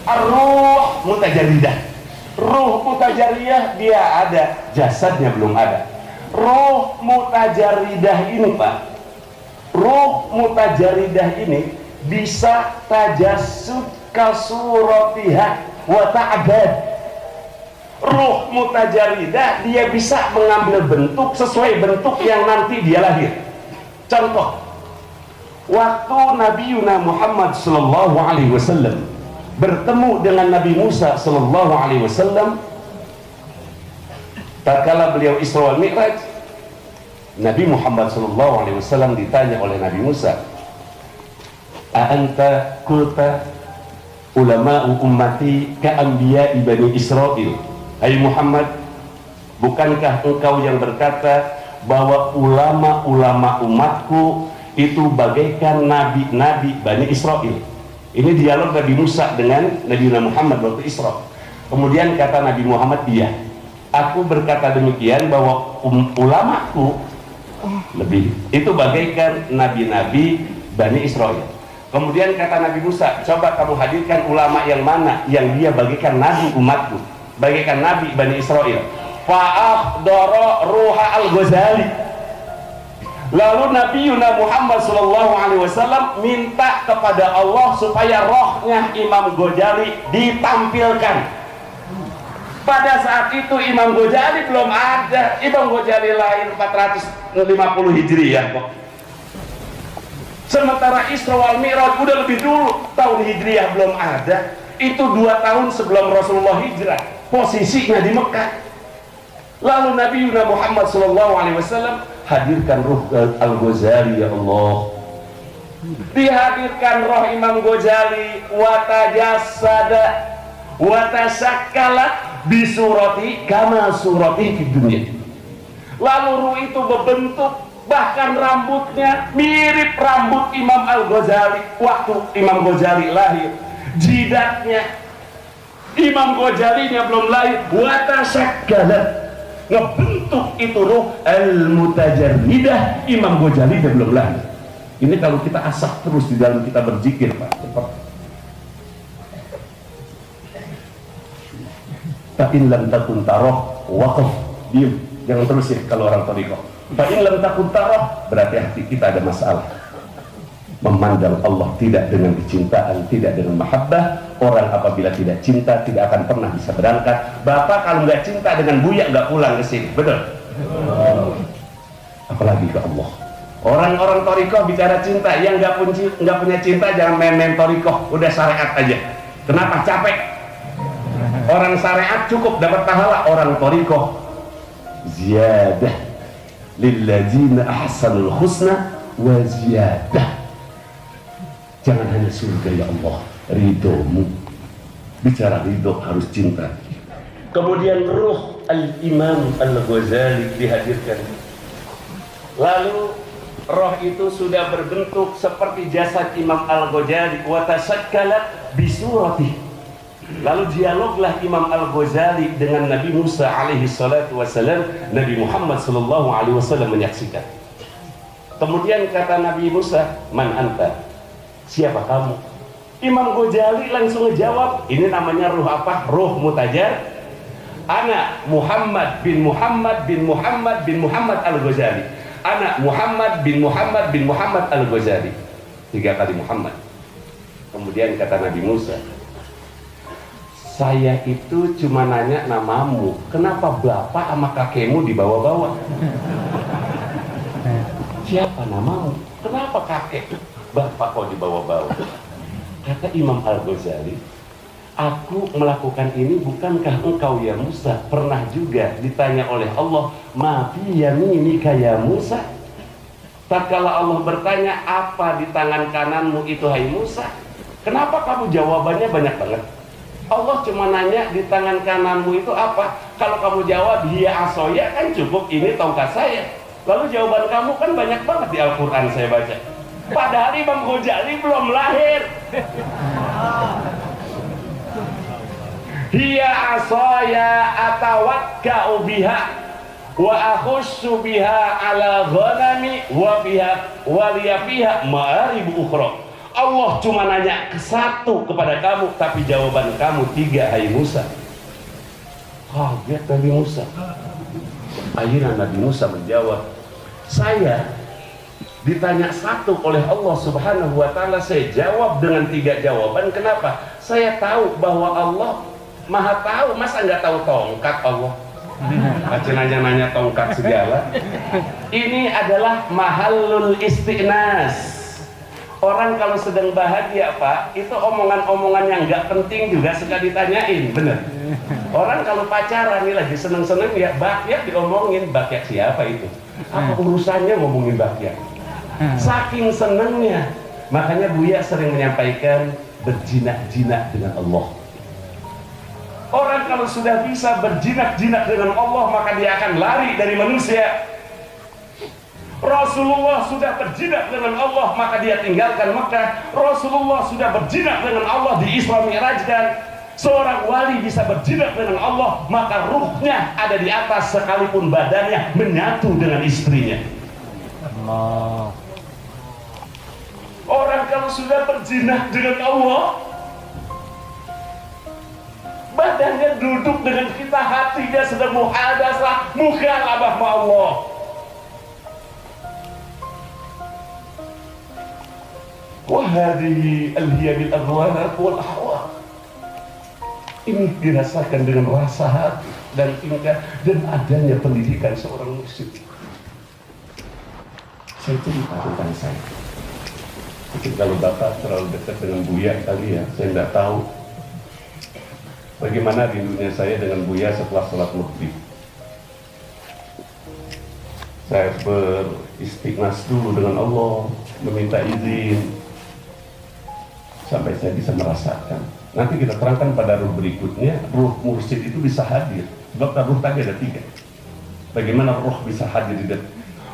Ar-ruh mutajarridah. Ruh mutajarridah dia ada, jasadnya belum ada. Ruh mutajarridah ini Pak, ruh mutajarridah ini bisa tajassud kasuratiha wa ta'bad. Ruh mutajarridah dia bisa mengambil bentuk sesuai bentuk yang nanti dia lahir. Contoh, waktu Nabi Muhammad sallallahu alaihi wasallam bertemu dengan Nabi Musa sallallahu alaihi wasallam tatkala beliau Isra wal Mi'raj, Nabi Muhammad sallallahu alaihi wasallam ditanya oleh Nabi Musa, "A anta qulta ulama'u ummati ka anbiya'i bani Israil?" Hai Muhammad, bukankah engkau yang berkata bahwa ulama-ulama umatku itu bagaikan nabi-nabi Bani Israel? Ini dialog Nabi Musa dengan Nabi Muhammad waktu Isra. Kemudian kata Nabi Muhammad, iya, aku berkata demikian bahwa ulamaku lebih itu bagaikan nabi-nabi Bani Israel. Kemudian kata Nabi Musa, coba kamu hadirkan ulama yang mana yang dia bagaikan nabi umatku, bagaikan nabi Bani Israel. Fa'akhdara ruha al-Ghazali. Lalu Nabi Muhammad SAW minta kepada Allah supaya rohnya Imam Ghazali ditampilkan. Pada saat itu Imam Ghazali belum ada. Imam Ghazali lahir 450 Hijriah kok. Sementara Isra wal Mi'raj udah lebih dulu, tahun Hijriah belum ada. Itu 2 tahun sebelum Rasulullah hijrah. Posisinya di Mekah. Lalu Nabi Muhammad SAW hadirkan ruh Al-Ghazali, ya Allah. Dihadirkan roh Imam Ghazali, watajassada watasakkala bisurati kama surati di dunia. Lalu ruh itu berbentuk, bahkan rambutnya mirip rambut Imam Al-Ghazali waktu Imam Ghazali lahir. Jidatnya Imam Ghazalinya belum lahir, watasakkala ngebentuk itu ruh al-mutajarridah Imam Ghazali dia belum lahir. Ini kalau kita asah terus di dalam kita berzikir Pak. Fa'in lam takun taroh waqaf, diam, jangan terus ya kalau orang thariqah. Fa'in lam takun taroh berarti hati kita ada masalah. Memandang Allah tidak dengan kecintaan, tidak dengan mahabbah. Orang apabila tidak cinta tidak akan pernah bisa berangkat. Bapak kalau nggak cinta dengan Buya nggak pulang ke sini, betul? Apalagi ke Allah. Orang-orang thariqah bicara cinta, yang nggak punya cinta jangan main-main thariqah, udah syariat aja. Kenapa? Capek. Orang syariat cukup dapat pahala, orang thariqah ziyadah lilladzina ahsanul husna wa ziyadah. Jangan hanya surga ya Allah, ridhomu. Bicara ridho harus cinta. Kemudian ruh al-Imam Al-Ghazali dihadirkan. Lalu roh itu sudah berbentuk seperti jasad Imam Al-Ghazali, wa tasakkalat bisurati. Lalu dialoglah Imam Al-Ghazali dengan Nabi Musa alaihi salatu wasallam. Nabi Muhammad sallallahu alaihi wasallam menyaksikan. Kemudian kata Nabi Musa, man anta? Siapa kamu? Imam Ghazali langsung ngejawab, ini namanya ruh apa? Ruh mutajar. Ana Muhammad bin Muhammad bin Muhammad bin Muhammad Al-Ghazali. Ana Muhammad bin Muhammad bin Muhammad Al-Ghazali. 3 kali Muhammad. Kemudian kata Nabi Musa, saya itu cuma nanya namamu, kenapa bapak sama kakekmu dibawa-bawa? Siapa namamu? Kenapa kakek? Bapak kok dibawa-bawa? Kata Imam Al-Ghazali, aku melakukan ini bukankah engkau ya Musa pernah juga ditanya oleh Allah, ma fi yaminika ya Musa? Tatkala Allah bertanya, apa di tangan kananmu itu hai Musa? Kenapa kamu jawabannya banyak banget? Allah cuma nanya di tangan kananmu itu apa? Kalau kamu jawab hiya asoya kan cukup, ini tongkat saya. Lalu jawaban kamu kan banyak banget di Al-Quran saya baca. Padahal Imam Ghazali belum lahir. Hiya asaya atawakka'u biha wa akhussu biha ala ghanami wa biha wa liya fiha ma'arib ukhra. Allah cuma nanya ke satu kepada kamu, tapi jawaban kamu 3, hai Musa. Kaget Nabi Musa. Akhirnya Nabi Musa menjawab, saya ditanya satu oleh Allah Subhanahu wa ta'ala, saya jawab dengan 3 jawaban. Kenapa? Saya tahu bahwa Allah Maha tahu, masa nggak tahu tongkat Allah? Nanya-nanya tongkat segala. Ini adalah mahallul isti'nas. Orang kalau sedang bahagia Pak, itu omongan-omongan yang nggak penting juga suka ditanyain, bener. Orang kalau pacaran nih lagi seneng-seneng ya bakyak diomongin, bakyak siapa itu? Apa urusannya ngomongin bakyak? Saking senengnya, makanya Buya sering menyampaikan berjinak-jinak dengan Allah. Orang kalau sudah bisa berjinak-jinak dengan Allah, maka dia akan lari dari manusia. Rasulullah sudah berjinak dengan Allah, maka dia tinggalkan Mekah. Rasulullah sudah berjinak dengan Allah, di Isra Mi'rajkan. Seorang wali bisa berjinak dengan Allah, maka ruhnya ada di atas sekalipun badannya menyatu dengan istrinya. Allah. Orang kalau sudah berjinak dengan Allah, badannya duduk dengan kita, hatinya sedang muhadasah, mukhalafah sama Allah. Wahadihi al-hiyabil adwanat wal ahwa. Ini dirasakan dengan rasa hati dan tingkah dan adanya pendidikan seorang muslim. Saya cerita tentang saya. Mungkin kalau Bapak terlalu dekat dengan Buya kali ya, saya tidak tahu bagaimana rindunya saya dengan Buya setelah sholat maghrib. Saya beristighnas dulu dengan Allah, meminta izin sampai saya bisa merasakan. Nanti kita terangkan pada ruh berikutnya, ruh mursyid itu bisa hadir. Sebab ruh tadi ada 3. Bagaimana ruh bisa hadir di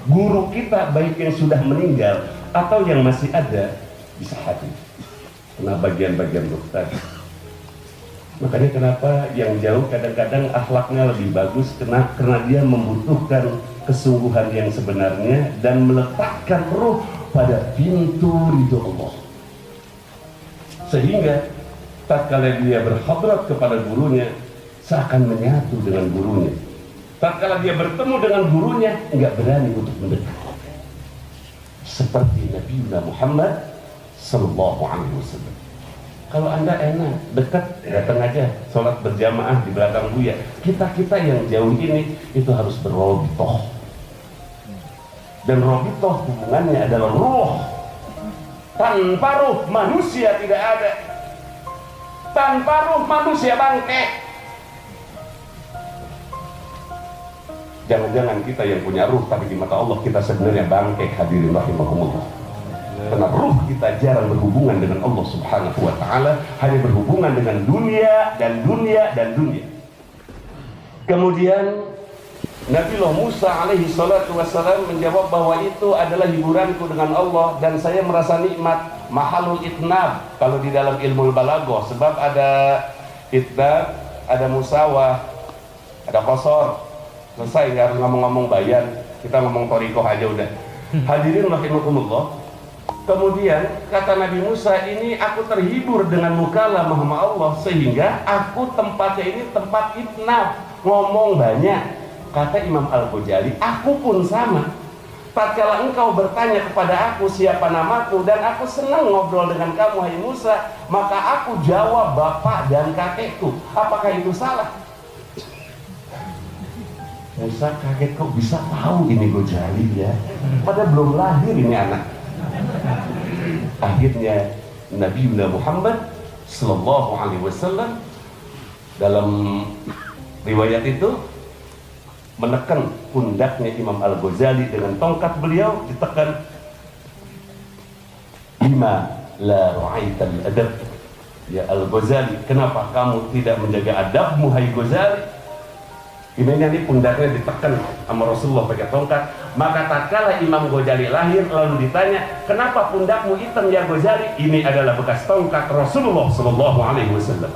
guru kita, baik yang sudah meninggal atau yang masih ada, bisa hadir. Karena bagian-bagian ruh tadi. Makanya kenapa yang jauh kadang-kadang akhlaknya lebih bagus, karena dia membutuhkan kesungguhan yang sebenarnya dan meletakkan ruh pada pintu ridho Allah. Sehingga tatkala dia berhadrat kepada gurunya, seakan menyatu dengan gurunya. Tatkala dia bertemu dengan gurunya, enggak berani untuk mendekat. Seperti Nabi Muhammad sallallahu alaihi wasallam. Kalau Anda enak, dekat, datang aja sholat berjamaah di belakang Buya. Kita yang jauh ini itu harus berrobitoh. Dan robitoh hubungannya adalah ruh. Tanpa ruh manusia tidak ada. Tanpa ruh manusia bangke. Jangan-jangan kita yang punya ruh, tapi di mata Allah kita sebenarnya bangke, hadirin rahimakumullah. Karena ruh kita jarang berhubungan dengan Allah Subhanahu wa ta'ala, hanya berhubungan dengan dunia dan dunia dan dunia. Kemudian Nabiullah Musa alaihi salatu wassalam menjawab bahwa itu adalah hiburanku dengan Allah dan saya merasa nikmat. Mahalul itnab kalau di dalam ilmu balaghah, sebab ada itnab, ada musawah, ada qasar. Selesai, nggak harus ngomong-ngomong bayan, kita ngomong thariqah aja udah. Hadirin rahimakumullah. Kemudian kata Nabi Musa, ini aku terhibur dengan mukalamah sama Allah, sehingga aku tempatnya ini tempat itnab, ngomong banyak. Kata Imam Al-Ghazali, aku pun sama. Tatkala engkau bertanya kepada aku siapa namaku dan aku senang ngobrol dengan kamu hai Musa, maka aku jawab bapak dan kakekku. Apakah itu salah? Musa kaget, kok bisa tahu ini Ghazali ya? Padahal belum lahir ini anak. Akhirnya Nabi Muhammad sallallahu alaihi wasallam dalam riwayat itu menekan pundaknya Imam Al-Ghazali dengan tongkat beliau, ditekan. Lima la ru'aital adab ya Al-Ghazali, kenapa kamu tidak menjaga adabmu hai Ghazali? Ini pundaknya ditekan sama Rasulullah pakai tongkat. Maka tatkala Imam Ghazali lahir, lalu ditanya, kenapa pundakmu hitam ya Ghazali? Ini adalah bekas tongkat Rasulullah sallallahu alaihi wasallam.